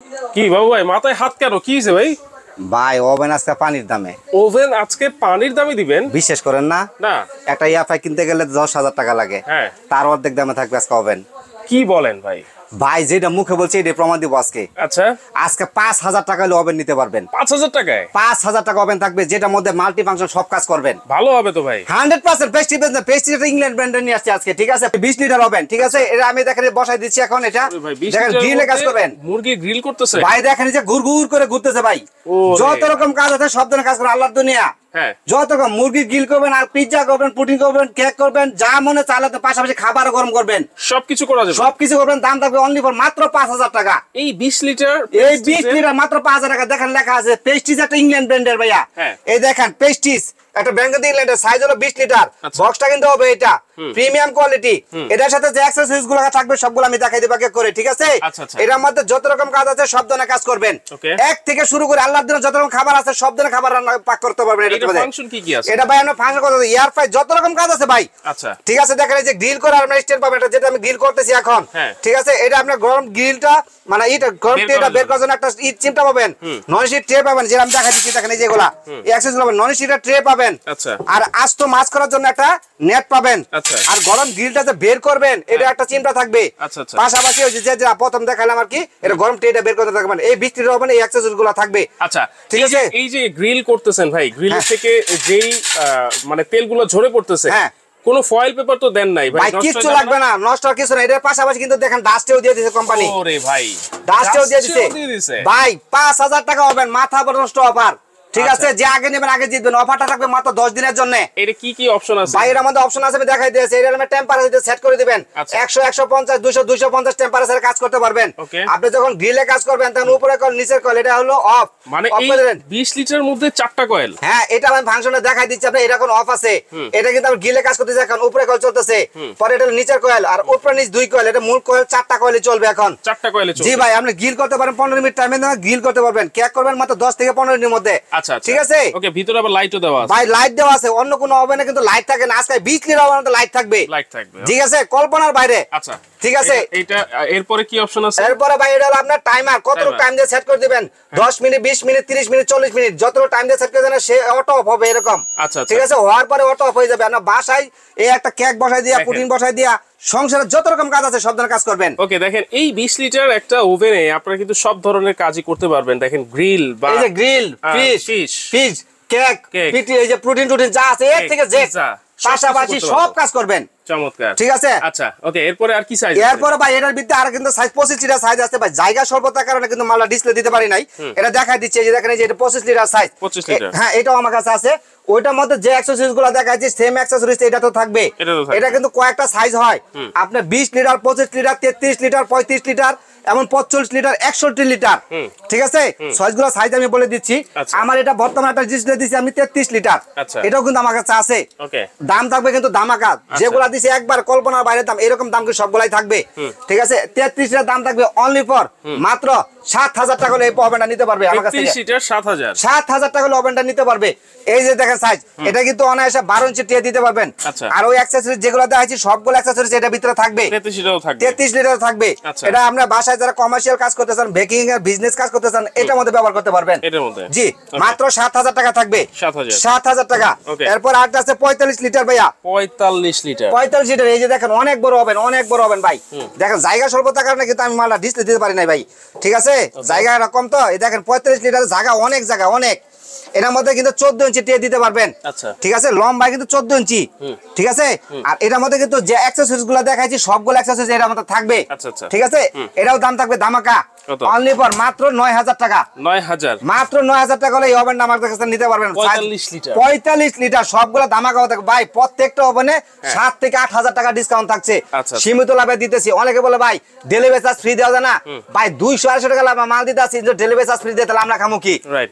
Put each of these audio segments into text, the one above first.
কি বাবু ভাই মাথায় হাত কেন, কি হয়েছে ভাই? ভাই ওভেন আজকে পানির দামে। ওভেন আজকে পানির দামে দিবেন? বিশ্বাস করেন না, না একটা ইয়ারফ্রাই কিনতে গেলে 10,000 টাকা লাগে, হ্যাঁ তার অর্ধেক দামে থাকবে আজকে ওভেন। কি বলেন ভাই? ভাই যেটা মুখে বলছি এটা প্রমাণ দিব আজকে। আচ্ছা আজকে 5,000 টাকা হলে ওভেন নিতে পারবেন। 5,000 টাকায় 5,000 টাকা ওভেন থাকবে, যেটার মধ্যে মাল্টি ফাংশন সব কাজ করবেন। ভালো হবে তো ভাই। 100% প্রেস্টিজ বিজনেস, প্রেস্টিজ এটা ইংল্যান্ড ব্র্যান্ডের নিয়ে আসছে আজকে, ঠিক আছে? 20 লিটার ওভেন, ঠিক আছে? এটা আমি দেখেন বসাই দিচ্ছি এখন। এটা দেখেন গ্রিলে কাজ করবেন, মুরগি গ্রিল করতেছে ভাই দেখেন যে গুড়গুড় করে ঘুরতেছে ভাই। যত রকম কাজ আছে সব ধরনের কাজ করে আল্লাহর দুনিয়া। হ্যাঁ যত রকম মুরগি গ্রিল করবেন, আর পিজ্জা করবেন, পুডিং করবেন, কেক করবেন, যা মনে চালাতে, পাশাপাশি খাবারও গরম করবেন, সবকিছু করা যাবে। সবকিছু করবেন। দাম থাকবে অনলি ফর মাত্র 5,000 টাকা। এই 20 লিটার, এই 20 লিটার মাত্র 5,000 টাকা। দেখেন লেখা আছে প্রেস্টিজ, একটা ইংল্যান্ড ব্র্যান্ডের ভাইয়া। এই দেখেন প্রেস্টিজ একটা ব্র্যান্ড ইংল্যান্ডের, সাইজ হলো 20 লিটার। বক্সটা কিন্তু হবে এটা প্রিমিয়াম কোয়ালিটি। এটার সাথে যে অ্যাকসেসরিজ গুলো থাকবে সবগুলো আমি দেখাই দেব এক করে, ঠিক আছে? এটার মধ্যে যত রকম কাজ আছে সব ধরনের কাজ করবেন, এক থেকে শুরু করে আল্লাহর দিনে যত রকম খাবার আছে সব ধরনের খাবার রান্না পাক করতে পারবেন। এটা ফাংশন কি কি আছে? এটা ভাই আমরা ফাংশন করতে এয়ার ফ্রাই যত রকম কাজ আছে ভাই। আচ্ছা ঠিক আছে, দেখেন এই যে গ্রিল করে আমরা স্ট্যান্ড পাবেন, এটা যেটা আমি গ্রিল করতেছি এখন, ঠিক আছে? এটা আপনার গরম গ্রিলটা মানে এটা গরম ট্রেটা বের করার জন্য একটা ইট চিমটা পাবেন, নন স্টিক ট্রে পাবেন, যেটা আমি দেখাই দিচ্ছি। দেখেন এই যেগুলা এই অ্যাক্সেসরিজ পাবেন, নন স্টিক ট্রে পাবেন। আচ্ছা আর আস্ত মাছ করার জন্য একটা নেট পাবেন। আচ্ছা আর গরম গ্রিলটা যে বের করবেন এটা একটা চিমটা থাকবে। আচ্ছা পাশাপাশি ওই যে প্রথম দেখালাম আর কি, এটা গরম ট্রেটা বের করতে থাকবেন, এই 20 লিটার ওভেন এই অ্যাক্সেসরিজ গুলো থাকবে। আচ্ছা ঠিক আছে। এই যে গ্রিল করতেছেন ভাই, গ্রিল থেকে যেই মানে তেলগুলো ঝরে পড়তেছে, হ্যাঁ কোনো ফয়েল পেপার তো দেন নাই ভাই? কিচ্ছু লাগবে না, নষ্ট আর কিছু না। এর পাশাপাশি কিন্তু দেখেন ডাস্টেও দিয়ে দিয়েছে কোম্পানি। ওরে ভাই ডাস্টেও দিয়ে দিয়েছে ভাই। 5,000 টাকা হবেন, মাথা নষ্ট অফার, ঠিক আছে? যে আগে নেবেন আগে জিতবেন। অফারটা থাকবে মাত্র 10 দিনের জন্য। এটা কি কি অপশন আছে ভাই? এর মধ্যে অপশন আছে আমি দেখাই দিয়েছি। এর মধ্যে টেম্পারেচার সেট করে দিবেন 100 150 200 250 টেম্পারেচারে কাজ করতে পারবেন। আপনি যখন গ্রিলে কাজ করবেন তখন উপরে কয়েল নিচের কয়েল, এটা হলো অফ। মানে এই 20 লিটারের মধ্যে 4টা কয়েল? হ্যাঁ এটা আমি ফাংশনে দেখাই দিচ্ছি আপনি। এটা কোন অফ আছে, এটা কিন্তু আমি গ্রিলে কাজ করতেছি এখন। উপরে কয়েল চলতেছে, পরে এটা নিচের কয়েল, আর উপরে নিচ দুই কয়েল। এটা মূল কয়েল 4টা কয়েলই চলবে এখন। 4টা কয়েলে চলবে জি ভাই। আপনি গ্রিল করতে পারেন 15 মিনিট টাইমে গ্রিল করতে পারবেন। কেক করবেন মাত্র 10 থেকে 15 মিনিটের মধ্যে। আচ্ছা ঠিক আছে। ওকে ভিতরে আবার লাইটও দেওয়া আছে ভাই? লাইট দেওয়া আছে, অন্য কোন ওভেনে কিন্তু লাইট থাকে না। আজকে 20 লিটার ওভেনে লাইট থাকবে, ঠিক আছে? কল্পনার বাইরে। আচ্ছা ঠিক আছে। এটা এরপরে কি অপশন আছে? এরপরে ভাই এটা হলো আপনার টাইমার, কতটুকু টাইম দিয়ে সেট করে দিবেন। 10 মিনিট 20 মিনিট 30 মিনিট 40 মিনিট যতটুকু টাইম দিয়ে সেট করে দেন সে অটো অফ হবে এরকম। আচ্ছা ঠিক আছে। হওয়ার পরে অটো অফ হয়ে যাবে। আপনার বাসায় এই একটা কেক বসাই দিয়া, পুডিং বসাই দিয়া, সংসারে যত রকম কাজ আছে সব ধরনের কাজ করবেন। ওকে দেখেন এই 20 লিটার একটা ওভেনে আপনারা কিন্তু সব ধরনের কাজই করতে পারবেন। দেখেন গ্রিল বা এই যে গ্রিল, ফিশ কেক, পিটি, এই যে প্রোটিন টুটিন যা আছে এর থেকে জেড পাশাপাশি সব কাজ করবেন। চমৎকার, ঠিক আছে। আচ্ছা ওকে এরপরে আর কি সাইজ? এরপরে ভাই এটার ভিতরে আর কিন্তু সাইজ 25 লিটার সাইজ আছে ভাই। জায়গা স্বল্পতার কারণে কিন্তু মালটা ডিসপ্লে দিতে পারি নাই। এটা দেখাই দিচ্ছি, এই যে দেখেন এই যে এটা 25 লিটার সাইজ। 25 লিটার হ্যাঁ এটাও আমার কাছে আছে। ওইটার মধ্যে যে অ্যাকসেসরিজ গুলো দেখাইছি সেম অ্যাকসেসরিজ এটা তো থাকবে। এটা কিন্তু কয়েকটা সাইজ হয় আপনার 20 লিটার 25 লিটার 33 লিটার 35 লিটার এমন 45 লিটার 61 লিটার, ঠিক আছে? সাইজগুলো সাইজ আমি বলে দিচ্ছি। আমার এটা বর্তমানে একটা ডিসপ্লে দিছি আমি 33 লিটার, এটাও কিন্তু আমার কাছে আছে। দাম থাকবে কিন্তু দামাকা, যেগুলা দিছি একবার কল্পনার বাইরে দাম, এরকম দাম কি সবগুলাই থাকবে, ঠিক আছে? 33 এর দাম থাকবে অনলি ফর মাত্র 7,000 টাকা হলে এই ওভেনটা নিতে পারবে আমার কাছে। 33 লিটার 7,000 টাকা হলে ওভেনটা নিতে পারবে। এই যে দেখেন সাইজ, এটা কিন্তু অনায়াসে 12 ইঞ্চি টিয়া দিতে পারবেন। আর ওই অ্যাকসেসরিজ যেগুলো দেখাচ্ছি সবগুলো অ্যাকসেসরিজ এটার ভিতরে থাকবে। 33 লিটার থাকবে। এটা আমরা বাসায় যারা কমার্শিয়াল কাজ করতে চান, বেকিং এর বিজনেস কাজ করতে চান, এটার মধ্যে ব্যবহার করতে পারবেন। জি মাত্র 7,000 টাকা থাকবে। 7,000 টাকা। এরপর আর আছে 45 লিটার ভাইয়া। 45 লিটার এই যে দেখেন অনেক বড় হবেন, অনেক বড় হবেন ভাই। দেখেন জায়গা স্বল্পতার কারণে কিন্তু আমি মালটা ডিসপ্লে দিতে পারি নাই ভাই, ঠিক আছে? জায়গা এরকম তো। এই দেখেন 45 লিটার জায়গা, অনেক জায়গা, অনেক। এটার মধ্যে কিন্তু 14 ইঞ্চি টিয়া দিতে পারবেন, ঠিক আছে? লম্বা কিন্তু 14 ইঞ্চি, ঠিক আছে? আর এটার মধ্যে কিন্তু যে অ্যাকসেসরিজ গুলো দেখাইছি সবগুলো অ্যাকসেসরিজ এটার মধ্যে থাকবে, ঠিক আছে? এটাও দাম থাকবে দামাকা অনলি ফর মাত্র 9,000 টাকা। 9,000 মাত্র 9,000 টাকা হলে এই ওভেনটা আমার কাছে নিতে পারবেন। 45 লিটার সবগুলো দামাকা থাকবে ভাই। প্রত্যেকটা ওভেনে 7 থেকে 8,000 টাকা ডিসকাউন্ট থাকছে, সীমিত লাভে দিতেছি। অনেকে বলে ভাই ডেলিভারি চার্জ ফ্রি দেওয়া যায় না, ভাই 200-250 টাকা লাভ মাল দিতে আসি, ডেলিভারি চার্জ ফ্রি দিয়ে তাহলে আমরা খামু কি?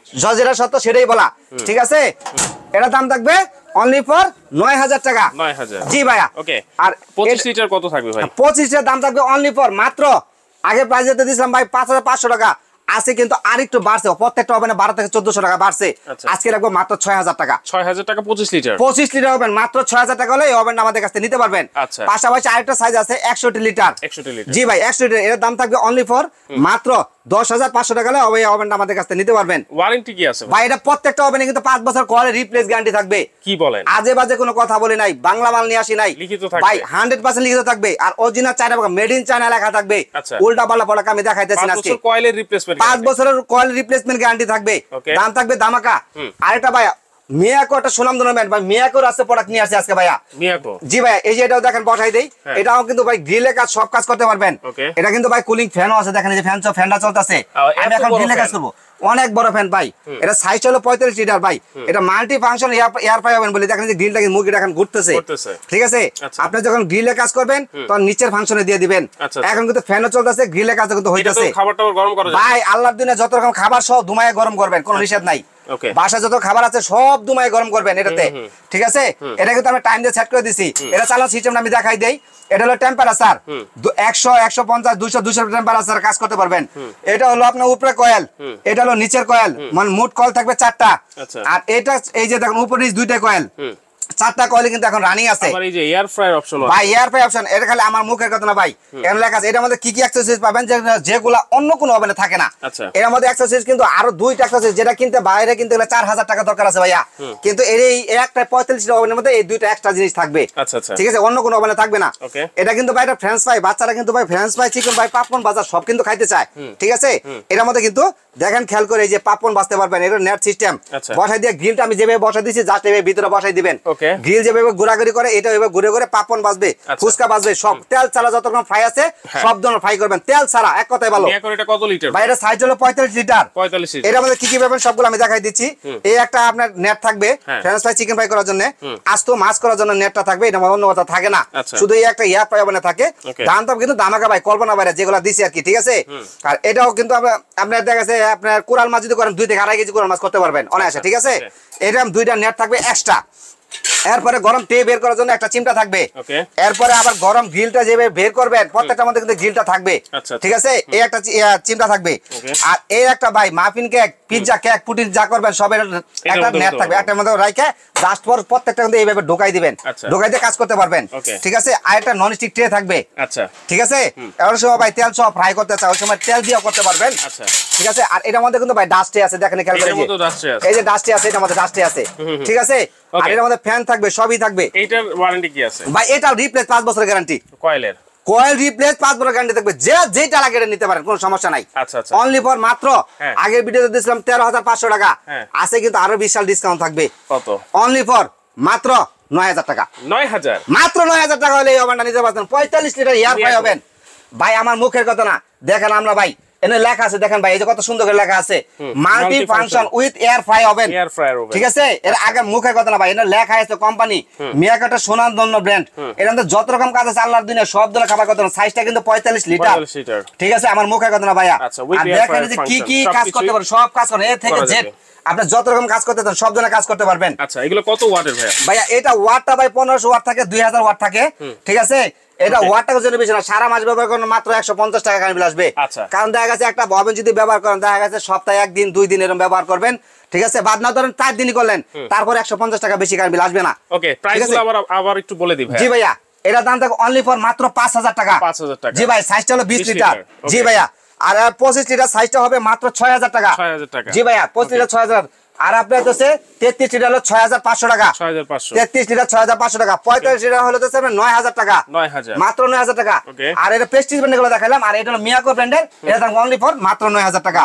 যেটা সত্য সেটাই বলা, ঠিক আছে? এটা দাম থাকবে অনলি ফর 9,000 টাকা। 9,000 জি ভাইয়া। ওকে আর 25 লিটার কত থাকবে ভাই? 25 এর দাম থাকবে অনলি ফর মাত্র, আগে প্রাইস দিতে দিছিলাম ভাই 5,500 টাকা, আছে কিন্তু আরেকটু বাড়ছে। প্রত্যেকটা ওভেনে 12 থেকে 1400 টাকা বাড়ছে। আজকে রাখবো মাত্র 6,000 টাকা। 6,000 টাকা 25 লিটার। 25 লিটার ওভেন মাত্র 6,000 টাকা হলে এই ওভেনটা আমাদের কাছে নিতে পারবেন। পাশাপাশি আরেকটা সাইজ আছে 61 লিটার। জি ভাই 61 লিটার, এর দাম থাকবে অনলি ফর মাত্র 10,500 টাকা হলে ওই ওভেনটা আমাদের কাছ থেকে নিতে পারবেন। ওয়ারেন্টি কি আছে ভাই এটা প্রত্যেকটা ওভেনে কিন্তু 5 বছর কোয়ালিটি রিপ্লেস গ্যারান্টি থাকবে। কি বলেন? আজে বাজে কোনো কথা বলি নাই, বাংলা মাল নিয়ে আসি নাই লিখিত থাকবে ভাই, 100% লিখিত থাকবে। আর original China made in China লেখা থাকবে। আচ্ছা। উল্টা পাল্টা প্রোডাক্ট আমি দেখাইতেছি না আজকে। 5 বছর কয়েলের রিপ্লেসমেন্ট, 5 বছরের কয়েল রিপ্লেসমেন্ট গ্যারান্টি থাকবে। দাম থাকবে দামাকা। আরেকটা ভাই মিয়াকো একটা সুনামধন্য ব্র্যান্ড ভাই, মিয়াকোর আছে প্রোডাক্ট নিয়ে আসছে আজকে ভাইয়া। মিয়াকো, জি ভাই, এই যে এটাও দেখেন বসাই দেই, এটাও কিন্তু ভাই গ্রিলে কাজ সব কাজ করতে পারবেন। এটা কিন্তু ভাই কুলিং ফ্যানও আছে, দেখেন এই যে ফ্যানটা চলতেছে। আমি এখন গ্রিলে কাজ করব, অনেক বড় ফ্যান ভাই। এটা সাইজ হলো 35 লিটার ভাই। এটা multi function air fry oven বলে, দেখেন যে গ্রিলটা কিন্তু মুরগিটা এখন ঘুরতেছে, ঠিক আছে? আপনি যখন গ্রিলে কাজ করবেন তখন নিচের ফাংশনে দিয়ে দিবেন। এখন কিন্তু ফ্যানও চলতেছে, গ্রিলে কাজ কিন্তু হইতাছে খাবারটা গরম করা যায় ভাই। আল্লাহর দিনে যত রকম খাবার সব ধুমায় গরম করবেন, কোনো নিষেধ নাই। বাসা যত খাবার আছে সব দুমায় গরম করবেন এটাতে, ঠিক আছে? এটা কিন্তু আমি টাইম দিয়ে সেট করে দিছি। এটা চালানো সিস্টেমটা আমি দেখাই দেই। এটা হলো টেম্পারেচার 100, 150, 200, 200 টেম্পারেচার কাজ করতে পারবেন। এটা হলো আপনার উপরে কয়েল, এটা হলো নিচের কয়েল, মানে মোট কয়েল থাকবে 4টা। আর এটা এই যে দেখুন উপরে নিচ 2টা কয়েল, 4টা কয়েল কিন্তু এখন রানিং আছে। আবার এই যে এয়ার ফ্রায়ার অপশন আছে ভাই, এয়ার ফ্রাই অপশন। এটা খালি আমার মুখের কথা না ভাই, এর লেখা আছে। এটার মধ্যে কি কি অ্যাক্সেসরিজ পাবেন যেগুলা অন্য কোনো ওভেনে থাকে না। এর মধ্যে অ্যাক্সেসরিজ কিন্তু আরো 2টা অ্যাক্সেসরিজ, যেটা কিনতে বাইরে কিনতে গেলে 4,000 টাকা দরকার আছে ভাইয়া। কিন্তু এই একটা 45 লিটার ওভেনের মধ্যে এই 2টা এক্সট্রা জিনিস থাকবে, ঠিক আছে? অন্য কোনো ওভেনে থাকবে না। এটা কিন্তু ভাই এটা ফ্রেঞ্চ ফ্রাই, বাচ্চারা কিন্তু ভাই ফ্রেঞ্চ ফ্রাই, চিকেন ভাই, পাপকর্ন, বাজার সব কিন্তু খাইতে চায়, ঠিক আছে? এর মধ্যে কিন্তু দেখেন খেয়াল করে এই যে পাপকর্ন বাজতে পারবেন। এটা নেট সিস্টেম বসাই দিয়ে গ্রিলটা আমি যেভাবে বসাই দিয়েছি জাস্ট এভাবে ভিতরে বসাই দিবেন। গ্রিল যেভাবে ঘোরাঘুরি করে এটা এভাবে ঘুরে ঘুরে পাপকর্ন বাজবে, ফুচকা বাজবে, সব তেল ছাড়া যত রকম ফ্রাই আছে সব ধরনের ফ্রাই করবেন তেল ছাড়া, এক কথায় ভালো। এটা কত লিটার ভাই? এটা সাইজ হলো 45 লিটার। 45 লিটার। এর মধ্যে কি কি পাবেন সবগুলো আমি দেখাই দিচ্ছি। এই একটা আপনার নেট থাকবে ফ্রেঞ্চ ফ্রাই, চিকেন ফ্রাই করার জন্য, আস্ত মাছ করার জন্য নেটটা থাকবে। এটা অন্য কথা থাকে না, শুধু এই একটা এয়ার ফ্রাই ওভেনে থাকে। দামটা কিন্তু দামাকা ভাই, কল্পনা বাইরে যেগুলো দিছি আর কি, ঠিক আছে? আর এটাও কিন্তু আপনার দেখা গেছে আপনার কোরাল মাছ যদি করেন 2 থেকে 2.5 কেজি কোরাল মাছ করতে পারবেন অনায়াসে, ঠিক আছে? এরকম 2টা নেট থাকবে এক্সট্রা। এরপরে গরম টে বের করার জন্য একটা চিমটা থাকবে। এরপরে আবার গরম গ্রিলটা যেভাবে বের করবেন প্রত্যেকটার মধ্যে কিন্তু গ্রিলটা থাকবে, ঠিক আছে? এই একটা চিমটা থাকবে। আর এই একটা ভাই মাফিন কেক, পিৎজা কেক, পুটির যা করবেন সবের একটা নেট থাকবে, একটার মধ্যে রাইখে জাস্ট পর প্রত্যেকটা কিন্তু এইভাবে ঢোকাই দিবেন, ঢোকাই দিয়ে কাজ করতে পারবেন, ঠিক আছে? আর একটা নন স্টিক ট্রে থাকবে, ঠিক আছে? এর সময় ভাই তেল সহ ফ্রাই করতে চাও ওই সময় তেল দিয়েও করতে পারবেন, ঠিক আছে? আর এটার মধ্যে কিন্তু ভাই ডাস্টে আছে, দেখেন খেয়াল করে এই যে ডাস্টে আছে, এটার মধ্যে ডাস্টে আছে, ঠিক আছে? আর এর মধ্যে ফ্যান থাকবে, সবই থাকবে। এইটার ওয়ারেন্টি কি আছে ভাই? এটা রিপ্লেস 5 বছরের গ্যারান্টি। কয়েলের কয়েল রিপ্লেস 5 বছরের গ্যারান্টি থাকবে, যেটা লাগে এটা নিতে পারেন, কোনো সমস্যা নাই। অনলি ফর মাত্র আগের ভিডিওতে দিয়েছিলাম 13,500 টাকা, আছে কিন্তু আরো বিশাল ডিসকাউন্ট থাকবে। কত? অনলি ফর মাত্র 9,000 টাকা। 9,000? মাত্র 9,000 টাকা হলে এই ওভেনটা নিতে পারছেন। 45 লিটার এয়ার ফ্রাই ওভেন ভাই, আমার মুখের কথা না, দেখেন আমরা ভাই এনে লেখা আছে, দেখেন ভাই এই যে কত সুন্দর করে লেখা আছে, multi function with air fry oven, ঠিক আছে? এর আগে মুখের কথা না ভাই, এনে লেখা আছে কোম্পানি মিয়াকোটা সুনামধন্য ব্র্যান্ড। এর মধ্যে যত রকম কাজ আছে আল্লাহর দিনে সব ধরনের খাবার করতে, সাইজটা কিন্তু 45 লিটার, ঠিক আছে? আমার মুখের কথা না ভাইয়া। আর দেখেন যে কি কি কাজ করতে পারে, সব কাজ করে, এ থেকে জেড আপনি যত রকম কাজ করতে চান সব ধরনের কাজ করতে পারবেন। আচ্ছা, এগুলো কত ওয়াটের ভাইয়া? ভাইয়া এটা ওয়াটটা ভাই 1500 ওয়াট থাকে, 2000 ওয়াট থাকে, ঠিক আছে? এটা ওয়াটটার জন্য বেশি না, সারা মাস ব্যবহার করেন মাত্র 150 টাকা কারেন্ট বিল আসবে। কারণ দেখা গেছে একটা ওভেন যদি ব্যবহার করেন, দেখা গেছে সপ্তাহে 1 দিন 2 দিন এরকম ব্যবহার করবেন, ঠিক আছে? বাদ না ধরেন 4 দিনই করলেন, তারপর 150 টাকা বেশি কারেন্ট বিল আসবে না। ওকে, প্রাইসগুলো আবার একটু বলে দিই ভাই। জি ভাইয়া, এটা দাম থাকে অনলি ফর মাত্র 5,000 টাকা। 5,000 টাকা। জি ভাই, সাইজটা হলো 20 লিটার। জি ভাইয়া, আর 25 লিটার সাইজটা হবে মাত্র 6,000 টাকা। 6,000 টাকা। জি ভাইয়া, 25 লিটার 6,000। আর আপনার হচ্ছে 33 লিটার হলো 6,500 টাকা। 33 লিটার 6,500 টাকা। 45 লিটার হলো হচ্ছে 9,000 টাকা। মাত্র 9,000 টাকা। আর এটা প্রেস্টিজ ব্র্যান্ডের গুলো দেখালাম, আর এটা হলো মিয়াকো ব্র্যান্ডের, এটা দাম অনলি ফর মাত্র 9,000 টাকা।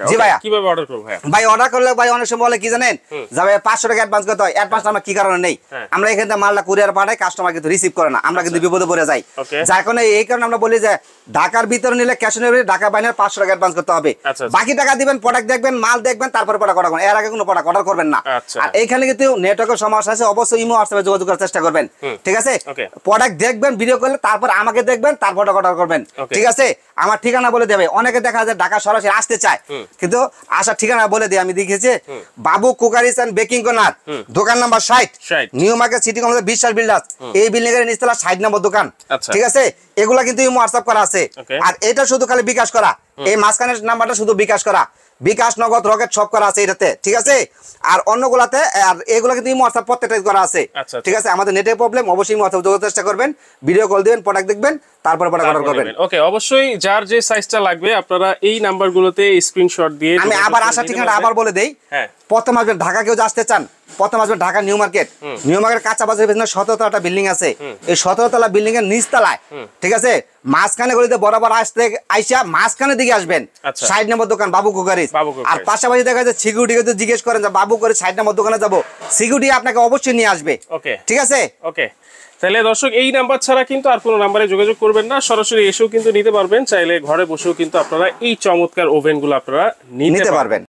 জি ভাইয়া। কিভাবে অর্ডার করব ভাইয়া? ভাই অর্ডার করলে ভাই অনেক সময় বলে কি জানেন, যাবে 500 টাকা অ্যাডভান্স করতে হয়। অ্যাডভান্স আমরা কি কারণে নেই, আমরা এখান থেকে মালটা কুরিয়ার পাঠাই, কাস্টমার কিন্তু রিসিভ করে না, আমরা কিন্তু বিপদে পড়ে যাই। যার কারণে এই কারণে আমরা বলি যে ঢাকার ভিতরে নিলে ক্যাশ অন ডেলিভারি, ঢাকা বাইরে 500 টাকা অ্যাডভান্স করতে হবে। বাকি টাকা দিবেন, প্রোডাক্ট দেখবেন, মাল দেখবেন, তারপর প্রোডাক্ট অর্ডার করবেন। এর আগে কোনো প্রোডাক্ট অর্ডার করবেন না। আর এইখানে কিন্তু নেটওয়ার্কের সমস্যা আছে, অবশ্যই ইমো হোয়াটসঅ্যাপে যোগাযোগ করার চেষ্টা করবেন, ঠিক আছে? প্রোডাক্ট দেখবেন, ভিডিও করলে তারপর আমাকে দেখবেন, তারপর অর্ডার করবেন, ঠিক আছে? আমার ঠিকানা বলে দেবে, অনেকে দেখা যায় ঢাকা সরাসরি আসতে চায়, কিন্তু আসার ঠিকানা বলে দিই আমি, দেখেছি বাবু কুকারিস এন্ড বেকিং কর্নার, দোকান number 60, new market city complex, বিশ্বাস বিল্ডার্স, এই বিল্ডিং এর নিচতলা 60 নম্বর দোকান, ঠিক আছে? এগুলা কিন্তু ইমো হোয়াটসঅ্যাপ করা আছে। আর এটা শুধু খালি বিকাশ করা, এই মাঝখানের নাম্বারটা শুধু বিকাশ করা, বিকাশ, নগদ, রকেট সব করা আছে এটাতে, ঠিক আছে? আর অন্যগুলাতে, আর এগুলো কিন্তু ইমো হোয়াটসঅ্যাপ প্রত্যেকটাই করা আছে, ঠিক আছে? আমাদের নেটের প্রবলেম, অবশ্যই ইমো হোয়াটসঅ্যাপ যোগাযোগ চেষ্টা করবেন, ভিডিও কল দিবেন, প্রোডাক্ট দেখবেন, তারপর প্রোডাক্ট অর্ডার করবেন। ওকে, অবশ্যই যার যে সাইজটা লাগবে আপনারা এই নাম্বারগুলোতে স্ক্রিনশট দিয়ে আমি আবার আসার ঠিকানাটা আবার বলে দেই। হ্যাঁ, প্রথম আসবেন ঢাকা, কেউ আসতে চান প্রথম আসবেন Dhaka new market. New market কাঁচা বাজারের পেছনে 17 তলা বিল্ডিং আছে। এই 17 তলা বিল্ডিং এর নিচ তলায়, ঠিক আছে, মাঝখানে গলিতে বরাবর আসতে আইসা মাঝখানে দিকে আসবেন। 60 নম্বর দোকান বাবু কুকারিজ। আর পাশাপাশি দেখা যাচ্ছে সিকিউরিটিকে তো জিজ্ঞেস করেন যে বাবু করে 60 নম্বর দোকানে যাব, সিকিউরিটি আপনাকে অবশ্যই নিয়ে আসবে। ওকে, ঠিক আছে, ওকে। তাহলে দর্শক এই নাম্বার ছাড়া কিন্তু আর কোনো নাম্বারে যোগাযোগ করবেন না, সরাসরি এসেও কিন্তু নিতে পারবেন, চাইলে ঘরে বসেও কিন্তু আপনারা এই চমৎকার ওভেনগুলো আপনারা নিতে পারবেন।